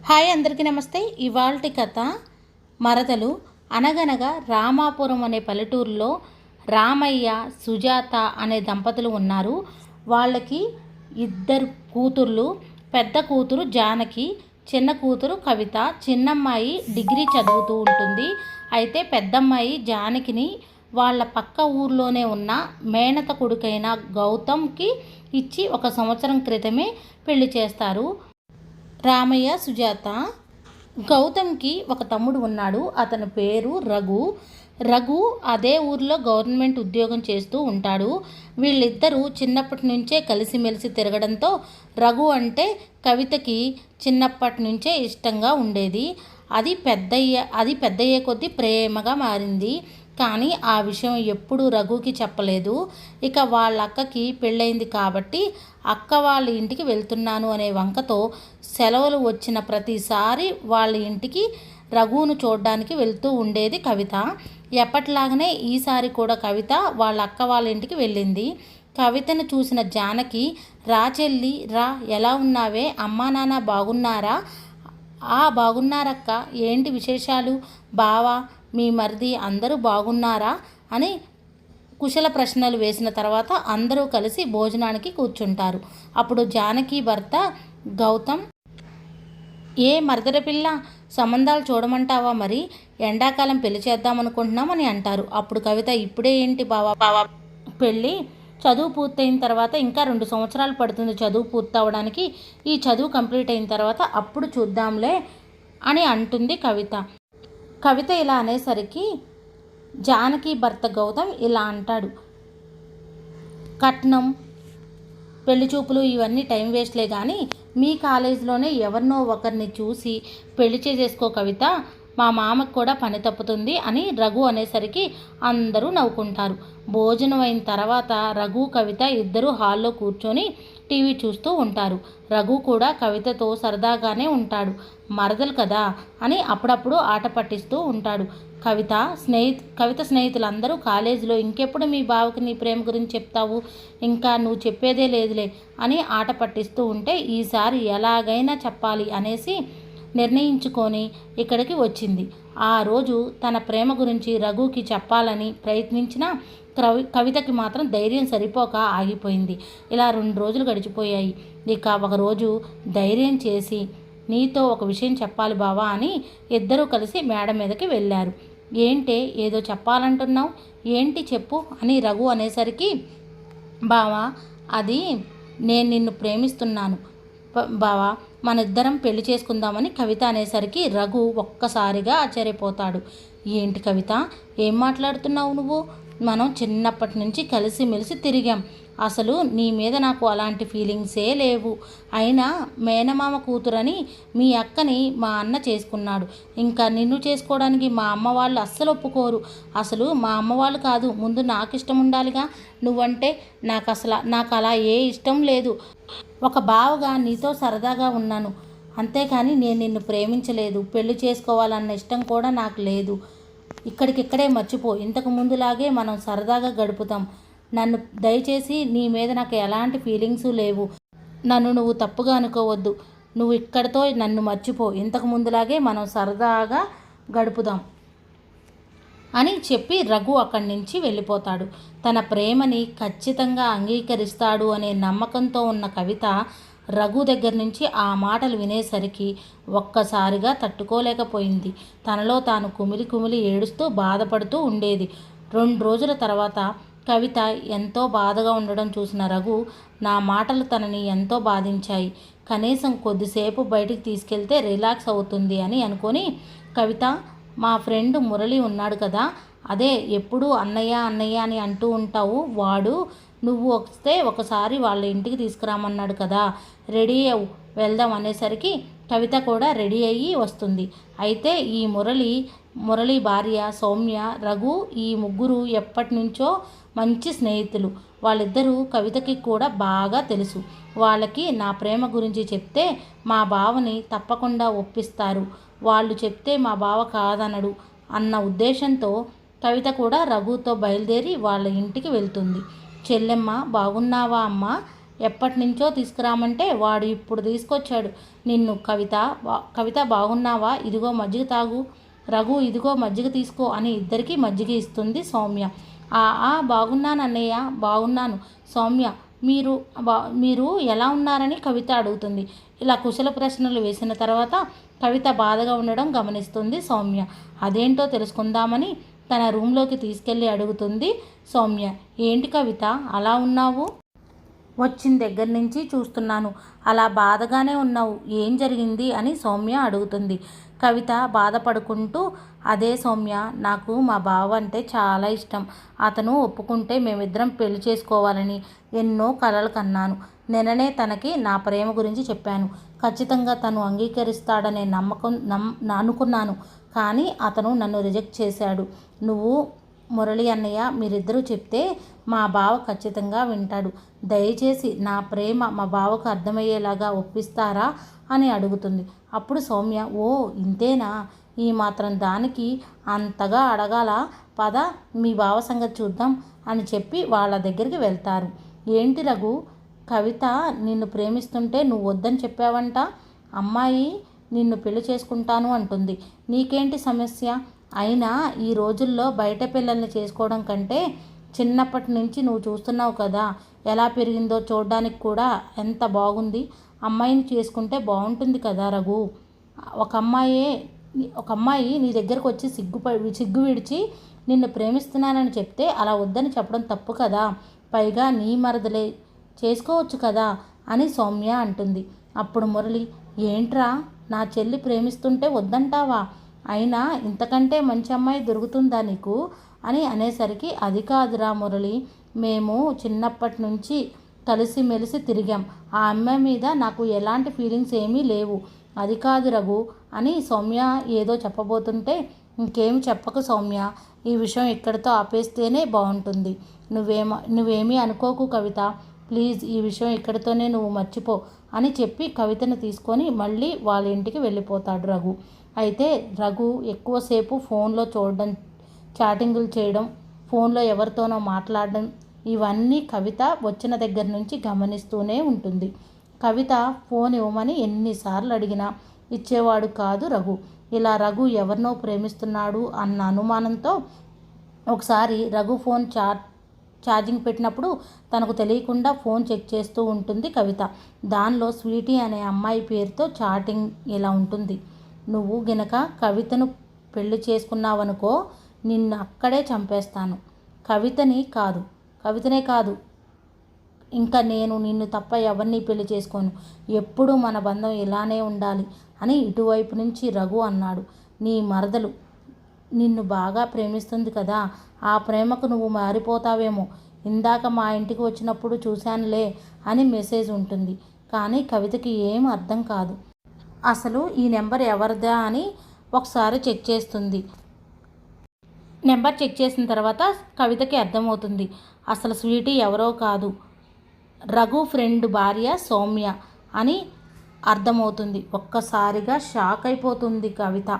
Hi అందరికీ నమస్తే. ఇవాల్టి కథ మరదలు. అనగనగా రామాపురం అనే పల్లెటూరులో రామయ్య, సుజాత అనే దంపతులు ఉన్నారు. వాళ్ళకి ఇద్దరు కూతుర్లు. పెద్ద కూతురు జానకి, చిన్న కూతురు కవిత. చిన్నమ్మాయి డిగ్రీ చదువుతూ ఉంటుంది. అయితే పెద్దమ్మాయి జానకిని వాళ్ళ పక్క ఊర్లోనే ఉన్న మేనత కొడుకైన గౌతమ్కి ఇచ్చి 1 సంవత్సరం క్రితమే పెళ్లి చేస్తారు. రామయ్య, సుజాత. గౌతమ్కి ఒక తమ్ముడు ఉన్నాడు. అతని పేరు రఘు. రఘు అదే ఊరిలో గవర్నమెంట్ ఉద్యోగం చేస్తూ ఉంటాడు. వీళ్ళిద్దరూ చిన్నప్పటి నుంచే కలిసిమెలిసి తిరగడంతో రఘు అంటే కవితకి చిన్నప్పటి నుంచే ఇష్టంగా ఉండేది. అది పెద్దయ్యే కొద్దీ ప్రేమగా మారింది. కానీ ఆ విషయం ఎప్పుడూ రఘుకి చెప్పలేదు. ఇక వాళ్ళ అక్కకి పెళ్ళయింది కాబట్టి అక్క వాళ్ళ ఇంటికి వెళ్తున్నాను అనే వంకతో సెలవులు వచ్చిన ప్రతిసారి వాళ్ళ ఇంటికి రఘును చూడడానికి వెళ్తూ ఉండేది కవిత. ఎప్పటిలాగానే ఈసారి కూడా కవిత వాళ్ళ అక్క వాళ్ళ ఇంటికి వెళ్ళింది. కవితను చూసిన జానకి, రా చెల్లి రా, ఎలా ఉన్నావే, అమ్మా నాన్న బాగున్నారా? బాగున్నారక్క, ఏంటి విశేషాలు, బావా మీ మరిది అందరూ బాగున్నారా అని కుశల ప్రశ్నలు వేసిన తర్వాత అందరూ కలిసి భోజనానికి కూర్చుంటారు. అప్పుడు జానకి భర్త గౌతమ్, ఏ మరదల పిల్ల, సంబంధాలు చూడమంటావా, మరి ఎండాకాలం పెళ్లి చేద్దామనుకుంటున్నామని అంటారు. అప్పుడు కవిత, ఇప్పుడే ఏంటి బావా పెళ్ళి, చదువు పూర్తయిన తర్వాత ఇంకా 2 సంవత్సరాలు పడుతుంది చదువు పూర్తవడానికి. ఈ చదువు కంప్లీట్ అయిన తర్వాత అప్పుడు చూద్దాంలే అని అంటుంది కవిత. కవిత ఇలా అనేసరికి జానకి భర్త గౌతమ్ ఇలా అంటాడు, కట్నం, పెళ్లి చూపులు ఇవన్నీ టైం వేస్ట్లే కానీ మీ కాలేజీలోనే ఎవరినో ఒకరిని చూసి పెళ్లి చేసేసుకో కవిత, మా మామకు కూడా పని తప్పుతుంది అని రఘు అనేసరికి అందరూ నవ్వుకుంటారు. భోజనం అయిన తర్వాత రఘు, కవిత ఇద్దరూ హాల్లో కూర్చొని టీవీ చూస్తూ ఉంటారు. రఘు కూడా కవితతో సరదాగానే ఉంటాడు. మరదలు కదా అని అప్పుడప్పుడు ఆట పట్టిస్తూ ఉంటాడు. కవిత స్నేహితులందరూ కాలేజీలో ఇంకెప్పుడు మీ బావకి నీ ప్రేమ గురించి చెప్తావు, ఇంకా నువ్వు చెప్పేదే లేదులే అని ఆట పట్టిస్తూ ఉంటే ఈసారి ఎలాగైనా చెప్పాలి అనేసి నిర్ణయించుకొని ఇక్కడికి వచ్చింది. ఆ రోజు తన ప్రేమ గురించి రఘుకి చెప్పాలని ప్రయత్నించిన కవితకి మాత్రం ధైర్యం సరిపోక ఆగిపోయింది. ఇలా 2 రోజులు గడిచిపోయాయి. ఇక ఒకరోజు ధైర్యం చేసి, నీతో ఒక విషయం చెప్పాలి బావా అని ఇద్దరూ కలిసి మేడ మీదకి వెళ్ళారు. ఏంటే ఏదో చెప్పాలంటున్నావు, ఏంటి చెప్పు అని రఘు అనేసరికి, బావా అది నేను నిన్ను ప్రేమిస్తున్నాను బావా, మన ఇద్దరం పెళ్లి చేసుకుందామని కవిత అనేసరికి రఘు ఒక్కసారిగా ఆశ్చర్యపోతాడు. ఏంటి కవిత, ఏం మాట్లాడుతున్నావు నువ్వు? మనం చిన్నప్పటి నుంచి కలిసిమెలిసి తిరిగాం. అసలు నీ మీద నాకు అలాంటి ఫీలింగ్సే లేవు. అయినా మేనమామ కూతురని మీ అక్కని మా అన్న చేసుకున్నాడు. ఇంకా నిన్ను చేసుకోవడానికి మా అమ్మ వాళ్ళు అస్సలు ఒప్పుకోరు. అసలు మా అమ్మ వాళ్ళు కాదు, ముందు నాకు ఇష్టం ఉండాలిగా. నువ్వంటే నాకు అలా ఏ ఇష్టం లేదు. ఒక బావగా నీతో సరదాగా ఉన్నాను, అంతేకాని నేను నిన్ను ప్రేమించలేదు. పెళ్లి చేసుకోవాలన్న ఇష్టం కూడా నాకు లేదు. ఇక్కడికిక్కడే మర్చిపో. ఇంతకు ముందులాగే మనం సరదాగా గడుపుతాం. నన్ను దయచేసి నీ మీద నాకు ఎలాంటి ఫీలింగ్స్ లేవు. నన్ను నువ్వు తప్పుగా అనుకోవద్దు. నువ్వు ఇక్కడితో నన్ను మర్చిపో. ఇంతకు ముందులాగే మనం సరదాగా గడుపుదాం అని చెప్పి రఘు అక్కడి నుంచి వెళ్ళిపోతాడు. తన ప్రేమని ఖచ్చితంగా అంగీకరిస్తాడు అనే నమ్మకంతో ఉన్న కవిత రఘు దగ్గర నుంచి ఆ మాటలు వినేసరికి ఒక్కసారిగా తట్టుకోలేకపోయింది. తనలో తాను కుమిలి కుమిలి ఏడుస్తూ బాధపడుతూ ఉండేది. 2 రోజుల తర్వాత కవిత ఎంతో బాధగా ఉండడం చూసిన రఘు, నా మాటలు తనని ఎంతో బాధించాయి, కనీసం కొద్దిసేపు బయటికి తీసుకెళ్తే రిలాక్స్ అవుతుంది అని అనుకొని, కవిత, మా ఫ్రెండ్ మురళి ఉన్నాడు కదా, అదే ఎప్పుడూ అన్నయ్య అన్నయ్య అని అంటూ ఉంటావు, వాడు నువ్వు వస్తే ఒకసారి వాళ్ళ ఇంటికి తీసుకురామన్నాడు కదా, రెడీ అవ్వు వెళ్దాం అనేసరికి కవిత కూడా రెడీ అయ్యి వస్తుంది. అయితే ఈ మురళి భార్య సౌమ్య, రఘు ఈ ముగ్గురు ఎప్పటి నుంచో మంచి స్నేహితులు. వాళ్ళిద్దరూ కవితకి కూడా బాగా తెలుసు. వాళ్ళకి నా ప్రేమ గురించి చెప్తే మా బావని తప్పకుండా ఒప్పిస్తారు. వాళ్ళు చెప్తే మా బావ కాదనడు అన్న ఉద్దేశంతో కవిత కూడా రఘుతో బయలుదేరి వాళ్ళ ఇంటికి వెళ్తుంది. చెల్లెమ్మ బాగున్నావా అమ్మా, ఎప్పటి నుంచో తీసుకురామంటే వాడు ఇప్పుడు తీసుకొచ్చాడు నిన్ను. కవిత బాగున్నావా, ఇదిగో మజ్జిగ తాగు, రఘు ఇదిగో మజ్జిగ తీసుకో అని ఇద్దరికీ మజ్జిగ ఇస్తుంది సౌమ్య. బాగున్నాను అన్నయ్య, బాగున్నాను సౌమ్య. మీరు మీరు ఎలా ఉన్నారని కవిత అడుగుతుంది. ఇలా కుశల ప్రశ్నలు వేసిన తర్వాత కవిత బాధగా ఉండడం గమనిస్తుంది సౌమ్య. అదేంటో తెలుసుకుందామని తన రూమ్లోకి తీసుకెళ్ళి అడుగుతుంది సౌమ్య. ఏంటి కవిత అలా ఉన్నావు? వచ్చిన దగ్గర నుంచి చూస్తున్నాను, అలా బాధగానే ఉన్నావు, ఏం జరిగింది అని సౌమ్య అడుగుతుంది. కవిత బాధపడుకుంటూ, అదే సౌమ్య, నాకు మా బావ అంటే చాలా ఇష్టం. అతను ఒప్పుకుంటే మేమిద్దరం పెళ్లి చేసుకోవాలని ఎన్నో కలలు కన్నాను. నిన్ననే తనకి నా ప్రేమ గురించి చెప్పాను. ఖచ్చితంగా తను అంగీకరిస్తాడనే నమ్మకం అనుకున్నాను. కానీ అతను నన్ను రిజెక్ట్ చేశాడు. నువ్వు మురళి అన్నయ్య మీరిద్దరూ చెప్తే మా బావ ఖచ్చితంగా వింటాడు. దయచేసి నా ప్రేమ మా బావకు అర్థమయ్యేలాగా ఒప్పిస్తారా అని అడుగుతుంది. అప్పుడు సౌమ్య, ఓ ఇంతేనా, ఈ మాత్రం దానికి అంతగా అడగాల, పద మీ బావ సంగతి చూద్దాం అని చెప్పి వాళ్ళ దగ్గరికి వెళ్తారు. ఏంటి రఘు, కవిత నిన్ను ప్రేమిస్తుంటే నువ్వు వద్దని చెప్పావంట. అమ్మాయి నిన్ను పెళ్లి చేసుకుంటాను అంటుంది. నీకేంటి సమస్య? అయినా ఈ రోజుల్లో బయట పిల్లల్ని చేసుకోవడం కంటే చిన్నప్పటి నుంచి నువ్వు చూస్తున్నావు కదా ఎలా పెరిగిందో, చూడడానికి కూడా ఎంత బాగుంది. అమ్మాయిని చేసుకుంటే బాగుంటుంది కదా రఘు. ఒక అమ్మాయి నీ దగ్గరకు వచ్చి సిగ్గు విడిచి నిన్ను ప్రేమిస్తున్నానని చెప్తే అలా వద్దని చెప్పడం తప్పు కదా. పైగా నీ మరదలే, చేసుకోవచ్చు కదా అని సౌమ్య అంటుంది. అప్పుడు మురళి, ఏంట్రా నా చెల్లి ప్రేమిస్తుంటే వద్దంటావా? అయినా ఇంతకంటే మంచి అమ్మాయి దొరుకుతుందా నీకు అని అనేసరికి, అది కాదురా మురళి, మేము చిన్నప్పటి నుంచి కలిసిమెలిసి తిరిగాం. ఆ అమ్మాయి మీద నాకు ఎలాంటి ఫీలింగ్స్ ఏమీ లేవు. అది కాదు రఘు అని సౌమ్య ఏదో చెప్పబోతుంటే, ఇంకేమి చెప్పకు సౌమ్య, ఈ విషయం ఇక్కడితో ఆపేస్తేనే బాగుంటుంది. నువ్వేమీ అనుకోకు కవిత, ప్లీజ్ ఈ విషయం ఇక్కడితోనే నువ్వు మర్చిపో అని చెప్పి కవితను తీసుకొని మళ్ళీ వాళ్ళ ఇంటికి వెళ్ళిపోతాడు రఘు. అయితే రఘు ఎక్కువసేపు ఫోన్లో చూడడం, చాటింగులు చేయడం, ఫోన్లో ఎవరితోనో మాట్లాడడం, ఇవన్నీ కవిత వచ్చిన దగ్గర నుంచి గమనిస్తూనే ఉంటుంది. కవిత ఫోన్ ఇవ్వమని ఎన్నిసార్లు అడిగినా ఇచ్చేవాడు కాదు రఘు. ఇలా రఘు ఎవరినో ప్రేమిస్తున్నాడు అన్న అనుమానంతో ఒకసారి రఘు ఫోన్ ఛార్జింగ్ పెట్టినప్పుడు తనకు తెలియకుండా ఫోన్ చెక్ చేస్తూ ఉంటుంది కవిత. దానిలో స్వీటీ అనే అమ్మాయి పేరుతో చాటింగ్ ఇలా ఉంటుంది. నువ్వు గనక కవితను పెళ్లి చేసుకున్నావనుకో, నిన్ను అక్కడే చంపేస్తాను. కవితనే కాదు ఇంకా నేను నిన్ను తప్ప ఎవరిని పెళ్లి చేసుకోను. ఎప్పుడూ మన బంధం ఇలానే ఉండాలి అని ఇటువైపు నుంచి రఘు అన్నాడు. నీ మరదలు నిన్ను బాగా ప్రేమిస్తుంది కదా, ఆ ప్రేమకు నువ్వు మారిపోతావేమో. ఇందాక మా ఇంటికి వచ్చినప్పుడు చూశానులే అని మెసేజ్ ఉంటుంది. కానీ కవితకి ఏం అర్థం కాదు. అసలు ఈ నెంబర్ ఎవరిదా అని ఒకసారి చెక్ చేస్తుంది. నెంబర్ చెక్ చేసిన తర్వాత కవితకి అర్థమవుతుంది, అసలు స్వీటీ ఎవరో కాదు, రఘు ఫ్రెండ్ భార్య సౌమ్య అని అర్థమవుతుంది. ఒక్కసారిగా షాక్ అయిపోతుంది కవిత.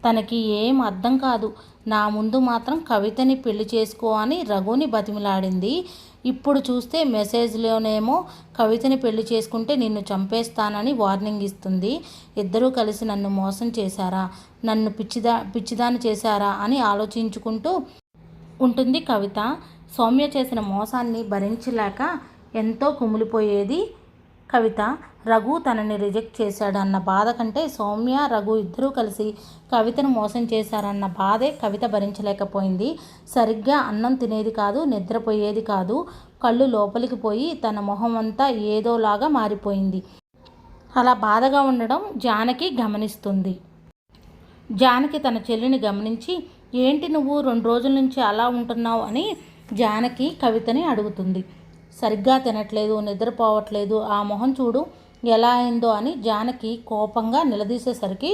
తనకి ఏం అర్థం కాదు. నా ముందు మాత్రం కవితని పెళ్లి చేసుకో అని రఘుని బతిమిలాడింది. ఇప్పుడు చూస్తే మెసేజ్లోనేమో కవితని పెళ్లి చేసుకుంటే నిన్ను చంపేస్తానని వార్నింగ్ ఇస్తుంది. ఇద్దరూ కలిసి నన్ను మోసం చేశారా, నన్ను పిచ్చిదాన్ని చేశారా అని ఆలోచించుకుంటూ ఉంటుంది కవిత. సౌమ్య చేసిన మోసాన్ని భరించలేక ఎంతో కుమిలిపోయేది కవిత. రఘు తనని రిజెక్ట్ చేశాడన్న బాధ కంటే సౌమ్య రఘు ఇద్దరూ కలిసి కవితను మోసం చేశారన్న బాధే కవిత భరించలేకపోయింది. సరిగ్గా అన్నం తినేది కాదు, నిద్రపోయేది కాదు. కళ్ళు లోపలికి పోయి తన మొహం అంతా ఏదోలాగా మారిపోయింది. అలా బాధగా ఉండడం జానకి గమనిస్తుంది. జానకి తన చెల్లిని గమనించి, ఏంటి నువ్వు 2 రోజుల నుంచి అలా ఉంటున్నావు అని జానకి కవితని అడుగుతుంది. సరిగ్గా తినట్లేదు, నిద్రపోవట్లేదు, ఆ మొహం చూడు ఎలా అయిందో అని జానకి కోపంగా నిలదీసేసరికి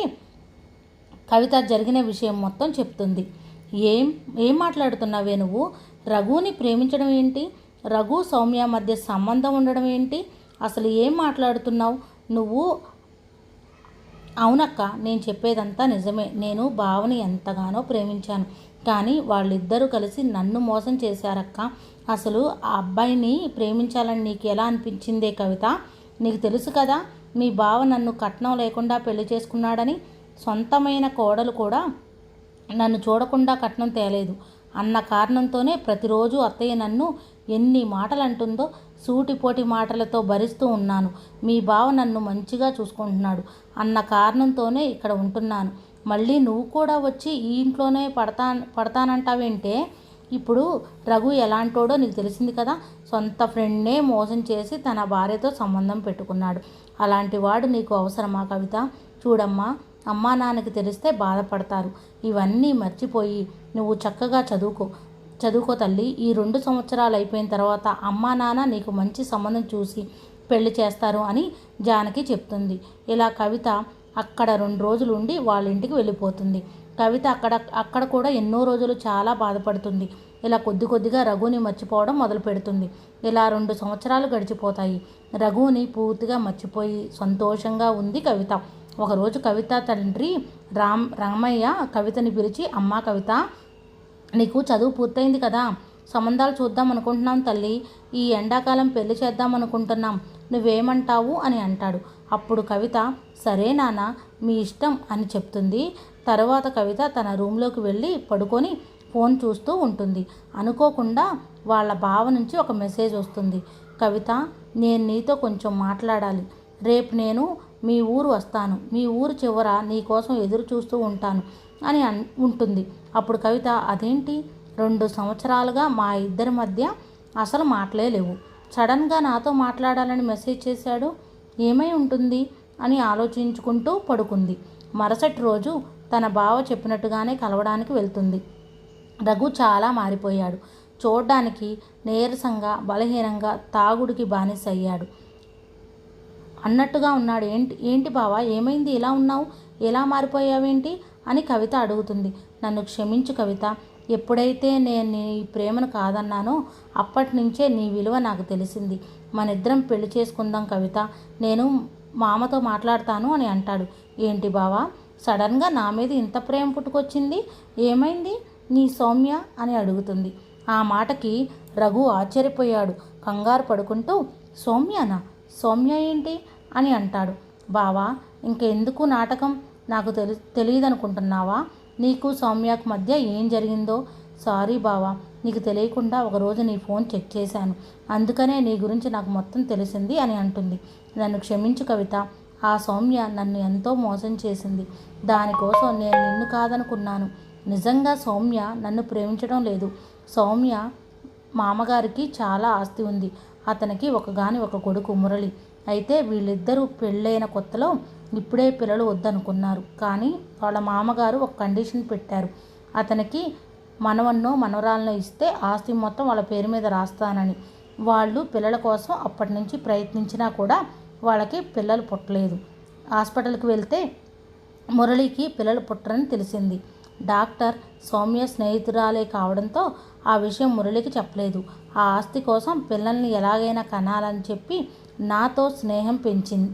కవిత జరిగిన విషయం మొత్తం చెప్తుంది. ఏం మాట్లాడుతున్నావే నువ్వు? రఘుని ప్రేమించడం ఏంటి? రఘు సౌమ్య మధ్య సంబంధం ఉండడం ఏంటి? అసలు ఏం మాట్లాడుతున్నావు నువ్వు? అవునక్క, నేను చెప్పేదంతా నిజమే. నేను బావని ఎంతగానో ప్రేమించాను. కానీ వాళ్ళిద్దరూ కలిసి నన్ను మోసం చేశారక్క. అసలు ఆ అబ్బాయిని ప్రేమించాలని నీకు ఎలా అనిపించిందే కవిత? నీకు తెలుసు కదా మీ బావ నన్ను కట్నం లేకుండా పెళ్లి చేసుకున్నాడని. సొంతమైన కోడలు కూడా నన్ను చూడకుండా కట్నం తేలేదు అన్న కారణంతోనే ప్రతిరోజు అత్తయ్య నన్ను ఎన్ని మాటలు అంటుందో సూటిపోటి మాటలతో భరిస్తూ ఉన్నాను. మీ బావ నన్ను మంచిగా చూసుకుంటున్నాడు అన్న కారణంతోనే ఇక్కడ ఉంటున్నాను. మళ్ళీ నువ్వు కూడా వచ్చి ఈ ఇంట్లోనే పడతానంటావేంటే? ఇప్పుడు రఘు ఎలాంటోడో నీకు తెలిసింది కదా. సొంత ఫ్రెండ్నే మోసం చేసి తన భార్యతో సంబంధం పెట్టుకున్నాడు. అలాంటి వాడు నీకు అవసరమా కవిత? చూడమ్మా, అమ్మా నాన్నకి తెలిస్తే బాధపడతారు. ఇవన్నీ మర్చిపోయి నువ్వు చక్కగా చదువుకో తల్లి. ఈ 2 సంవత్సరాలు అయిపోయిన తర్వాత అమ్మా నాన్న నీకు మంచి సంబంధం చూసి పెళ్లి చేస్తారు అని జానకి చెప్తుంది. ఇలా కవిత అక్కడ 2 రోజులు ఉండి వాళ్ళ ఇంటికి వెళ్ళిపోతుంది. కవిత అక్కడ కూడా ఎన్నో రోజులు చాలా బాధపడుతుంది. ఇలా కొద్దిగా రఘుని మర్చిపోవడం మొదలు పెడుతుంది. ఇలా 2 సంవత్సరాలు గడిచిపోతాయి. రఘుని పూర్తిగా మర్చిపోయి సంతోషంగా ఉంది కవిత. ఒకరోజు కవిత తండ్రి రామయ్య కవితని పిలిచి, అమ్మా కవిత, నీకు చదువు పూర్తయింది కదా, సంబంధాలు చూద్దాం అనుకుంటున్నాం తల్లి. ఈ ఎండాకాలం పెళ్లి చేద్దాం అనుకుంటున్నాం, నువ్వేమంటావు అని అంటాడు. అప్పుడు కవిత సరే నాన్న మీ ఇష్టం అని చెప్తుంది. తర్వాత కవిత తన రూమ్లోకి వెళ్ళి పడుకొని ఫోన్ చూస్తూ ఉంటుంది. అనుకోకుండా వాళ్ళ బావ నుంచి ఒక మెసేజ్ వస్తుంది. కవిత, నేను నీతో కొంచెం మాట్లాడాలి. రేపు నేను మీ ఊరు వస్తాను. మీ ఊరు చివర నీ కోసం ఎదురు చూస్తూ ఉంటాను అని ఉంటుంది. అప్పుడు కవిత అదేంటి 2 సంవత్సరాలుగా మా ఇద్దరి మధ్య అసలు మాటలే లేవు, సడన్గా నాతో మాట్లాడాలని మెసేజ్ చేశాడు, ఏమై ఉంటుంది అని ఆలోచించుకుంటూ పడుకుంది. మరుసటి రోజు తన బావ చెప్పినట్టుగానే కలవడానికి వెళ్తుంది. రఘు చాలా మారిపోయాడు. చూడ్డానికి నీరసంగా బలహీనంగా తాగుడికి బానిస అయ్యాడు అన్నట్టుగా ఉన్నాడు. ఏంటి బావా, ఏమైంది, ఇలా ఉన్నావు, ఎలా మారిపోయావేంటి అని కవిత అడుగుతుంది. నన్ను క్షమించు కవిత, ఎప్పుడైతే నేను నీ ప్రేమను కాదన్నానో అప్పటి నుంచే నీ విలువ నాకు తెలిసింది. మనిద్దరం పెళ్లి చేసుకుందాం కవిత, నేను మామతో మాట్లాడతాను అని అంటాడు. ఏంటి బావా, సడన్గా నా మీద ఇంత ప్రేమ పుట్టుకొచ్చింది, ఏమైంది నీ సౌమ్య అని అడుగుతుంది. ఆ మాటకి రఘు ఆశ్చర్యపోయాడు. కంగారు పడుకుంటూ సౌమ్యనా, సౌమ్య ఏంటి అని అంటాడు. బావా, ఇంకెందుకు నాటకం, నాకు తెలియదనుకుంటున్నావా? నీకు సౌమ్యకు మధ్య ఏం జరిగిందో? సారీ బావా, నీకు తెలియకుండా ఒకరోజు నీ ఫోన్ చెక్ చేశాను, అందుకనే నీ గురించి నాకు మొత్తం తెలిసింది అని అంటుంది. నన్ను క్షమించు కవిత, ఆ సౌమ్య నన్ను ఎంతో మోసం చేసింది. దానికోసం నేను నిన్ను కాదనుకున్నాను. నిజంగా సౌమ్య నన్ను ప్రేమించడం లేదు. సౌమ్య మామగారికి చాలా ఆస్తి ఉంది. అతనికి ఒక కొడుకు మురళి. అయితే వీళ్ళిద్దరూ పెళ్ళైన కొత్తలో ఇప్పుడే పిల్లలు వద్దనుకున్నారు. కానీ వాళ్ళ మామగారు ఒక కండిషన్ పెట్టారు. అతనికి మనవన్నో మనవరాలనో ఇస్తే ఆస్తి మొత్తం వాళ్ళ పేరు మీద రాస్తానని. వాళ్ళు పిల్లల కోసం అప్పటి నుంచి ప్రయత్నించినా కూడా వాళ్ళకి పిల్లలు పుట్టలేదు. హాస్పిటల్కి వెళ్తే మురళికి పిల్లలు పుట్టరని తెలిసింది. డాక్టర్ సౌమ్య స్నేహితురాలే కావడంతో ఆ విషయం మురళికి చెప్పలేదు. ఆ ఆస్తి కోసం పిల్లల్ని ఎలాగైనా కనాలని చెప్పి నాతో స్నేహం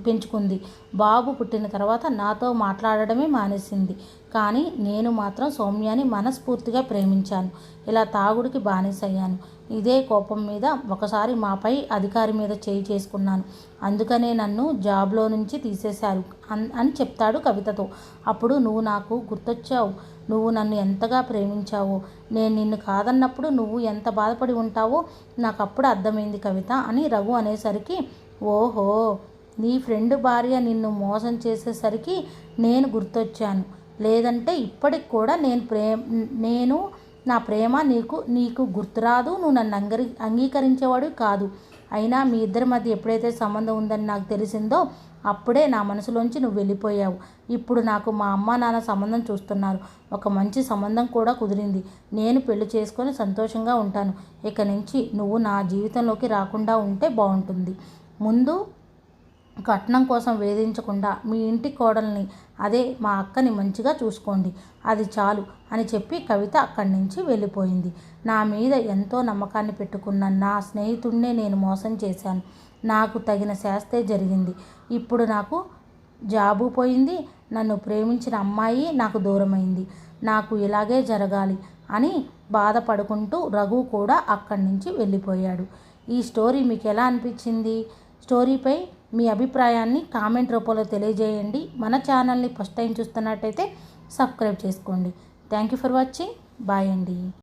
పెంచుకుంది. బాబు పుట్టిన తర్వాత నాతో మాట్లాడడమే మానేసింది. కానీ నేను మాత్రం సౌమ్యాని మనస్ఫూర్తిగా ప్రేమించాను. ఇలా తాగుడికి బానిసయ్యాను. ఇదే కోపం మీద ఒకసారి మాపై అధికారి మీద చేయి చేసుకున్నాను. అందుకనే నన్ను జాబ్లో నుంచి తీసేశారు అని చెప్తాడు కవితతో. అప్పుడు నువ్వు నాకు గుర్తొచ్చావు. నువ్వు నన్ను ఎంతగా ప్రేమించావో, నేను నిన్ను కాదన్నప్పుడు నువ్వు ఎంత బాధపడి ఉంటావో నాకు అప్పుడు అర్థమైంది కవిత అని రఘు అనేసరికి, ఓహో, నీ ఫ్రెండ్ భార్య నిన్ను మోసం చేసేసరికి నేను గుర్తొచ్చాను. లేదంటే ఇప్పటికి కూడా నేను నా ప్రేమ నీకు గుర్తురాదు, నువ్వు నన్ను అంగీకరించేవాడు కాదు. అయినా మీ ఇద్దరి మధ్య ఎప్పుడైతే సంబంధం ఉందని నాకు తెలిసిందో అప్పుడే నా మనసులోంచి నువ్వు వెళ్ళిపోయావు. ఇప్పుడు నాకు మా అమ్మ నాన్న సంబంధం చూస్తున్నారు. ఒక మంచి సంబంధం కూడా కుదిరింది. నేను పెళ్లి చేసుకొని సంతోషంగా ఉంటాను. ఇక నుంచి నువ్వు నా జీవితంలోకి రాకుండా ఉంటే బాగుంటుంది. ముందు కట్నం కోసం వేధించకుండా మీ ఇంటి కోడల్ని, అదే మా అక్కని మంచిగా చూసుకోండి, అది చాలు అని చెప్పి కవిత అక్కడి నుంచి వెళ్ళిపోయింది. నా మీద ఎంతో నమ్మకాన్ని పెట్టుకున్న నా స్నేహితుడినే నేను మోసం చేశాను. నాకు తగిన శాస్తే జరిగింది. ఇప్పుడు నాకు జాబు పోయింది, నన్ను ప్రేమించిన అమ్మాయి నాకు దూరమైంది, నాకు ఇలాగే జరగాలి అని బాధపడుకుంటూ రఘు కూడా అక్కడి నుంచి వెళ్ళిపోయాడు. ఈ స్టోరీ మీకు ఎలా అనిపించింది? స్టోరీపై మీ అభిప్రాయాన్ని కామెంట్ రూపంలో తెలియజేయండి. మన ఛానల్ని ఫస్ట్ టైం చూస్తున్నట్టయితే సబ్స్క్రైబ్ చేసుకోండి. Thank you for watching. Bye అండి.